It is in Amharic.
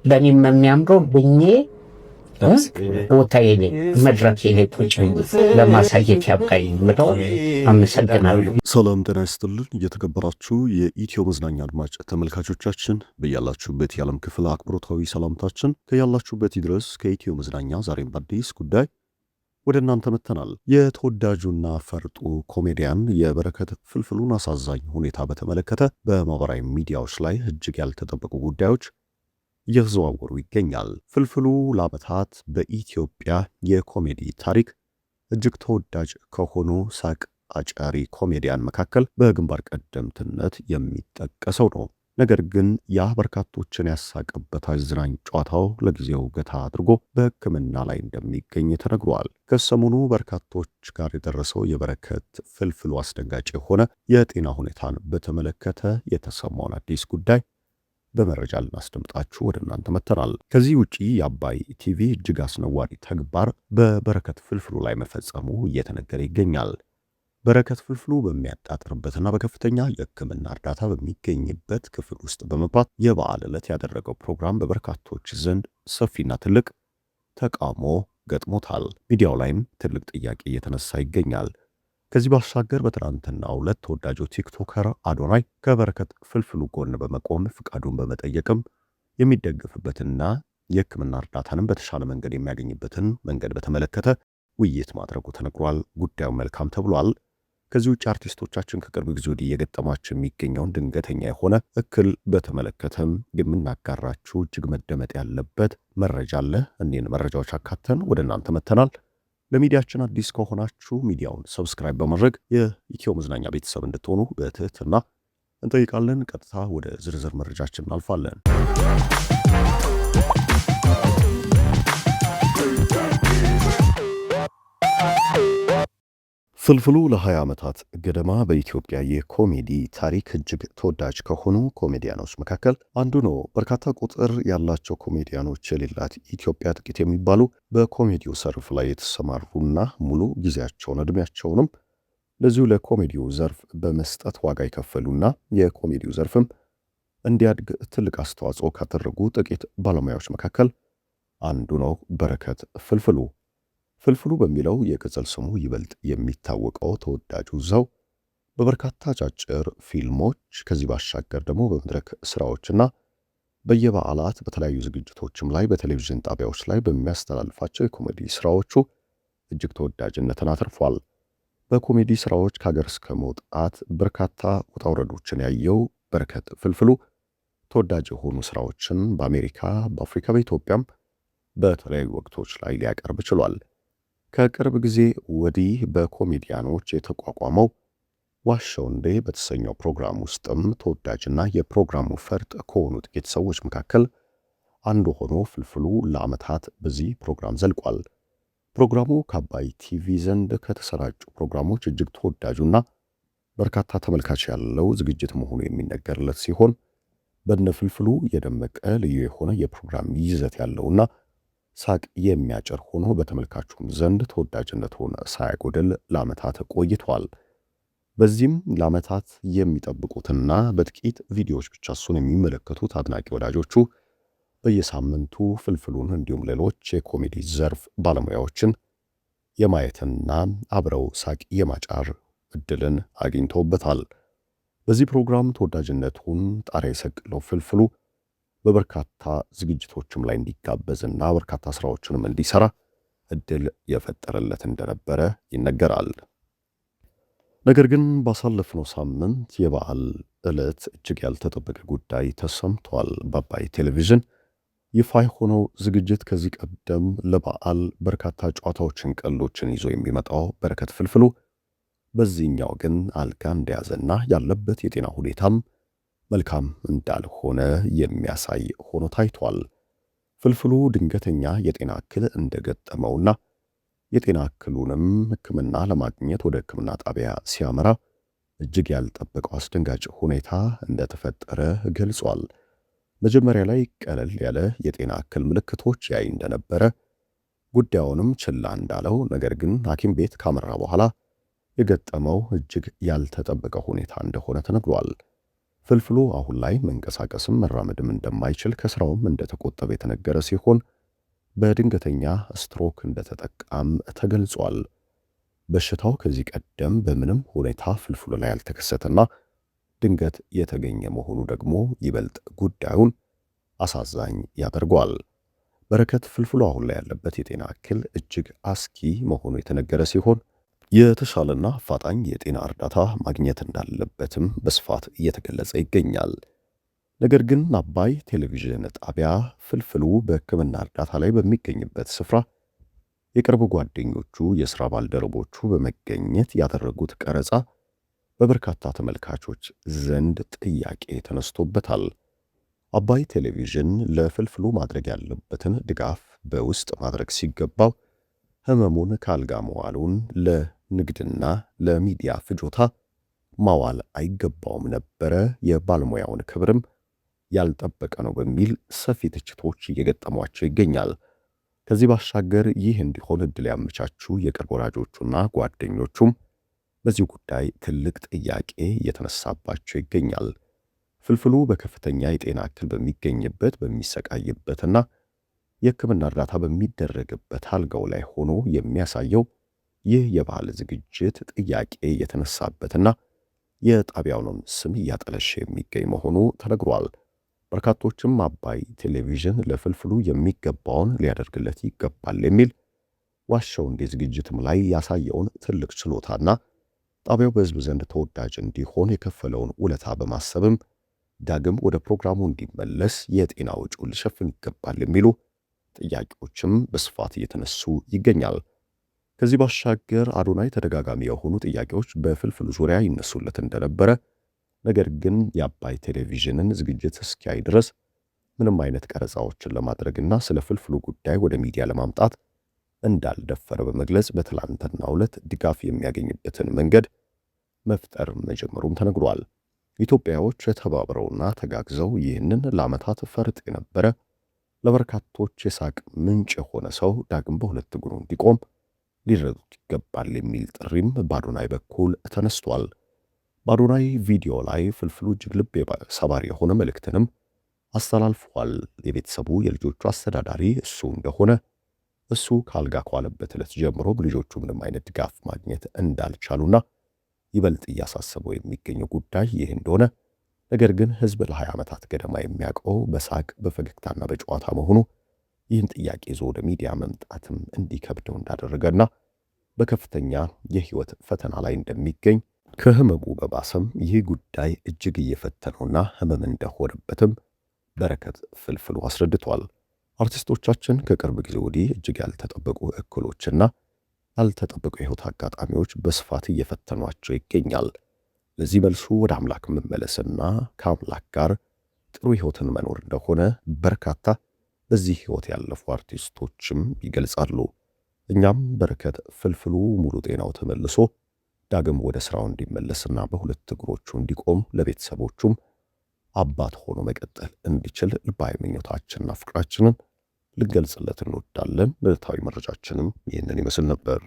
በእኔም የሚያምረው ብኜ ቦታዬ ላይ መድረኬ ላይ ቁጭ ለማሳየት ያብቃኝ ብለው አመሰግናለሁ። ሰላም ጤና ይስጥልን። እየተከበራችሁ የኢትዮ መዝናኛ አድማጭ ተመልካቾቻችን በያላችሁበት የዓለም ክፍል አክብሮታዊ ሰላምታችን ከያላችሁበት ይድረስ። ከኢትዮ መዝናኛ ዛሬም በአዲስ ጉዳይ ወደ እናንተ መጥተናል። የተወዳጁና ፈርጡ ኮሜዲያን የበረከት ፍልፍሉን አሳዛኝ ሁኔታ በተመለከተ በማህበራዊ ሚዲያዎች ላይ እጅግ ያልተጠበቁ ጉዳዮች እየተዘዋወሩ ይገኛል። ፍልፍሉ ለዓመታት በኢትዮጵያ የኮሜዲ ታሪክ እጅግ ተወዳጅ ከሆኑ ሳቅ አጫሪ ኮሜዲያን መካከል በግንባር ቀደምትነት የሚጠቀሰው ነው። ነገር ግን ያ በርካቶችን ያሳቀበት አዝናኝ ጨዋታው ለጊዜው ገታ አድርጎ በሕክምና ላይ እንደሚገኝ ተነግሯል። ከሰሞኑ በርካቶች ጋር የደረሰው የበረከት ፍልፍሉ አስደንጋጭ የሆነ የጤና ሁኔታን በተመለከተ የተሰማውን አዲስ ጉዳይ በመረጃ ልናስደምጣችሁ ወደ እናንተ መጥተናል። ከዚህ ውጪ የአባይ ቲቪ እጅግ አስነዋሪ ተግባር በበረከት ፍልፍሉ ላይ መፈጸሙ እየተነገረ ይገኛል። በረከት ፍልፍሉ በሚያጣጥርበትና በከፍተኛ የሕክምና እርዳታ በሚገኝበት ክፍል ውስጥ በመግባት የበዓል ዕለት ያደረገው ፕሮግራም በበርካቶች ዘንድ ሰፊና ትልቅ ተቃውሞ ገጥሞታል። ሚዲያው ላይም ትልቅ ጥያቄ እየተነሳ ይገኛል። ከዚህ ባሻገር በትናንትናው ዕለት ተወዳጁ ቲክቶከር አዶናይ ከበረከት ፍልፍሉ ጎን በመቆም ፍቃዱን በመጠየቅም የሚደግፍበትና የሕክምና እርዳታንም በተሻለ መንገድ የሚያገኝበትን መንገድ በተመለከተ ውይይት ማድረጉ ተነግሯል። ጉዳዩ መልካም ተብሏል። ከዚህ ውጭ አርቲስቶቻችን ከቅርብ ጊዜ ወዲህ እየገጠማቸው የሚገኘውን ድንገተኛ የሆነ እክል በተመለከተም የምናጋራችሁ እጅግ መደመጥ ያለበት መረጃ አለ። እኒህን መረጃዎች አካተን ወደ እናንተ መጥተናል። ለሚዲያችን አዲስ ከሆናችሁ ሚዲያውን ሰብስክራይብ በማድረግ የኢትዮ መዝናኛ ቤተሰብ እንድትሆኑ በትህትና እንጠይቃለን። ቀጥታ ወደ ዝርዝር መረጃችን እናልፋለን። ፍልፍሉ ለ20 ዓመታት ገደማ በኢትዮጵያ የኮሜዲ ታሪክ እጅግ ተወዳጅ ከሆኑ ኮሜዲያኖች መካከል አንዱ ነው። በርካታ ቁጥር ያላቸው ኮሜዲያኖች የሌላት ኢትዮጵያ ጥቂት የሚባሉ በኮሜዲው ዘርፍ ላይ የተሰማሩና ሙሉ ጊዜያቸውን ዕድሜያቸውንም ለዚሁ ለኮሜዲው ዘርፍ በመስጠት ዋጋ የከፈሉና የኮሜዲው ዘርፍም እንዲያድግ ትልቅ አስተዋጽኦ ካደረጉ ጥቂት ባለሙያዎች መካከል አንዱ ነው በረከት ፍልፍሉ። ፍልፍሉ በሚለው የቅጽል ስሙ ይበልጥ የሚታወቀው ተወዳጁ ዘው በበርካታ አጫጭር ፊልሞች ከዚህ ባሻገር ደግሞ በመድረክ ስራዎችና በየበዓላት በተለያዩ ዝግጅቶችም ላይ በቴሌቪዥን ጣቢያዎች ላይ በሚያስተላልፋቸው የኮሜዲ ስራዎቹ እጅግ ተወዳጅነትን አትርፏል። በኮሜዲ ስራዎች ከሀገር እስከ መውጣት በርካታ ውጣ ውረዶችን ያየው በረከት ፍልፍሉ ተወዳጅ የሆኑ ስራዎችን በአሜሪካ፣ በአፍሪካ፣ በኢትዮጵያም በተለያዩ ወቅቶች ላይ ሊያቀርብ ችሏል። ከቅርብ ጊዜ ወዲህ በኮሜዲያኖች የተቋቋመው ዋሻው እንዴ በተሰኘው ፕሮግራም ውስጥም ተወዳጅና የፕሮግራሙ ፈርጥ ከሆኑ ጥቂት ሰዎች መካከል አንዱ ሆኖ ፍልፍሉ ለዓመታት በዚህ ፕሮግራም ዘልቋል። ፕሮግራሙ ከአባይ ቲቪ ዘንድ ከተሰራጩ ፕሮግራሞች እጅግ ተወዳጁና በርካታ ተመልካች ያለው ዝግጅት መሆኑ የሚነገርለት ሲሆን በእነ ፍልፍሉ የደመቀ ልዩ የሆነ የፕሮግራም ይዘት ያለውና ሳቅ የሚያጭር ሆኖ በተመልካቹም ዘንድ ተወዳጅነቱን ሳያጎድል ለዓመታት ቆይቷል። በዚህም ለዓመታት የሚጠብቁትና በጥቂት ቪዲዮዎች ብቻ እሱን የሚመለከቱት አድናቂ ወዳጆቹ በየሳምንቱ ፍልፍሉን እንዲሁም ሌሎች የኮሜዲ ዘርፍ ባለሙያዎችን የማየትና አብረው ሳቅ የማጫር እድልን አግኝተውበታል። በዚህ ፕሮግራም ተወዳጅነቱን ጣሪያ የሰቀለው ፍልፍሉ በበርካታ ዝግጅቶችም ላይ እንዲጋበዝና በርካታ ስራዎችንም እንዲሰራ እድል የፈጠረለት እንደነበረ ይነገራል። ነገር ግን ባሳለፍነው ሳምንት የበዓል ዕለት እጅግ ያልተጠበቀ ጉዳይ ተሰምቷል። በአባይ ቴሌቪዥን ይፋ የሆነው ዝግጅት ከዚህ ቀደም ለበዓል በርካታ ጨዋታዎችን፣ ቀልዶችን ይዞ የሚመጣው በረከት ፍልፍሉ በዚህኛው ግን አልጋ እንደያዘና ያለበት የጤና ሁኔታም መልካም እንዳልሆነ የሚያሳይ ሆኖ ታይቷል። ፍልፍሉ ድንገተኛ የጤና እክል እንደገጠመውና የጤና እክሉንም ሕክምና ለማግኘት ወደ ሕክምና ጣቢያ ሲያመራ እጅግ ያልጠበቀው አስደንጋጭ ሁኔታ እንደተፈጠረ ገልጿል። መጀመሪያ ላይ ቀለል ያለ የጤና እክል ምልክቶች ያይ እንደነበረ ጉዳዩንም ችላ እንዳለው፣ ነገር ግን ሐኪም ቤት ካመራ በኋላ የገጠመው እጅግ ያልተጠበቀ ሁኔታ እንደሆነ ተነግሯል። ፍልፍሉ አሁን ላይ መንቀሳቀስም መራመድም እንደማይችል ከስራውም እንደተቆጠበ የተነገረ ሲሆን በድንገተኛ ስትሮክ እንደተጠቃም ተገልጿል። በሽታው ከዚህ ቀደም በምንም ሁኔታ ፍልፍሉ ላይ ያልተከሰተና ድንገት የተገኘ መሆኑ ደግሞ ይበልጥ ጉዳዩን አሳዛኝ ያደርገዋል። በረከት ፍልፍሉ አሁን ላይ ያለበት የጤና እክል እጅግ አስኪ መሆኑ የተነገረ ሲሆን የተሻለና አፋጣኝ የጤና እርዳታ ማግኘት እንዳለበትም በስፋት እየተገለጸ ይገኛል። ነገር ግን አባይ ቴሌቪዥን ጣቢያ ፍልፍሉ በሕክምና እርዳታ ላይ በሚገኝበት ስፍራ የቅርብ ጓደኞቹ፣ የሥራ ባልደረቦቹ በመገኘት ያደረጉት ቀረጻ በበርካታ ተመልካቾች ዘንድ ጥያቄ ተነስቶበታል። አባይ ቴሌቪዥን ለፍልፍሉ ማድረግ ያለበትን ድጋፍ በውስጥ ማድረግ ሲገባው ህመሙን ካልጋ መዋሉን ለንግድና ለሚዲያ ፍጆታ ማዋል አይገባውም ነበረ፣ የባለሙያውን ክብርም ያልጠበቀ ነው በሚል ሰፊ ትችቶች እየገጠሟቸው ይገኛል። ከዚህ ባሻገር ይህ እንዲሆን እድል ያመቻቹ የቅርብ ወዳጆቹና ጓደኞቹም በዚህ ጉዳይ ትልቅ ጥያቄ እየተነሳባቸው ይገኛል። ፍልፍሉ በከፍተኛ የጤና እክል በሚገኝበት በሚሰቃይበትና የሕክምና እርዳታ በሚደረግበት አልጋው ላይ ሆኖ የሚያሳየው ይህ የባህል ዝግጅት ጥያቄ የተነሳበትና የጣቢያውንም ስም እያጠለሸ የሚገኝ መሆኑ ተነግሯል። በርካቶችም አባይ ቴሌቪዥን ለፍልፍሉ የሚገባውን ሊያደርግለት ይገባል የሚል ዋሻው እንዴ ዝግጅትም ላይ ያሳየውን ትልቅ ችሎታና ጣቢያው በሕዝብ ዘንድ ተወዳጅ እንዲሆን የከፈለውን ውለታ በማሰብም ዳግም ወደ ፕሮግራሙ እንዲመለስ የጤና ወጪውን ሊሸፍን ይገባል የሚሉ ጥያቄዎችም በስፋት እየተነሱ ይገኛል። ከዚህ ባሻገር አዶናይ ተደጋጋሚ የሆኑ ጥያቄዎች በፍልፍሉ ዙሪያ ይነሱለት እንደነበረ፣ ነገር ግን የአባይ ቴሌቪዥንን ዝግጅት እስኪያይ ድረስ ምንም አይነት ቀረጻዎችን ለማድረግና ስለ ፍልፍሉ ጉዳይ ወደ ሚዲያ ለማምጣት እንዳልደፈረ በመግለጽ በትላንትናው ዕለት ድጋፍ የሚያገኝበትን መንገድ መፍጠር መጀመሩም ተነግሯል። ኢትዮጵያዎች ተባብረውና ተጋግዘው ይህንን ለዓመታት ፈርጥ የነበረ ለበርካቶች የሳቅ ምንጭ የሆነ ሰው ዳግም በሁለት እግሩ እንዲቆም ሊረዱት ይገባል የሚል ጥሪም በአዶናይ በኩል ተነስቷል። በአዶናይ ቪዲዮ ላይ ፍልፍሉ እጅግ ልብ ሰባሪ የሆነ መልእክትንም አስተላልፏል። የቤተሰቡ የልጆቹ አስተዳዳሪ እሱ እንደሆነ እሱ ካልጋ ከዋለበት ዕለት ጀምሮ ልጆቹ ምንም አይነት ድጋፍ ማግኘት እንዳልቻሉና ይበልጥ እያሳሰበው የሚገኘው ጉዳይ ይህ እንደሆነ፣ ነገር ግን ሕዝብ ለ20 ዓመታት ገደማ የሚያውቀው በሳቅ በፈገግታና በጨዋታ መሆኑ ይህን ጥያቄ ይዞ ወደ ሚዲያ መምጣትም እንዲከብደው እንዳደረገና በከፍተኛ የሕይወት ፈተና ላይ እንደሚገኝ ከህመሙ በባሰም ይህ ጉዳይ እጅግ እየፈተነውና ህመም እንደሆነበትም በረከት ፍልፍሉ አስረድቷል። አርቲስቶቻችን ከቅርብ ጊዜ ወዲህ እጅግ ያልተጠበቁ እክሎችና ያልተጠበቁ የሕይወት አጋጣሚዎች በስፋት እየፈተኗቸው ይገኛል። ለዚህ መልሱ ወደ አምላክ መመለስና ከአምላክ ጋር ጥሩ ሕይወትን መኖር እንደሆነ በርካታ በዚህ ሕይወት ያለፉ አርቲስቶችም ይገልጻሉ። እኛም በረከት ፍልፍሉ ሙሉ ጤናው ተመልሶ ዳግም ወደ ሥራው እንዲመለስና በሁለት እግሮቹ እንዲቆም ለቤተሰቦቹም አባት ሆኖ መቀጠል እንዲችል ልባዊ ምኞታችንና ፍቅራችንን ልንገልጽለት እንወዳለን። ዕለታዊ መረጃችንም ይህንን ይመስል ነበር።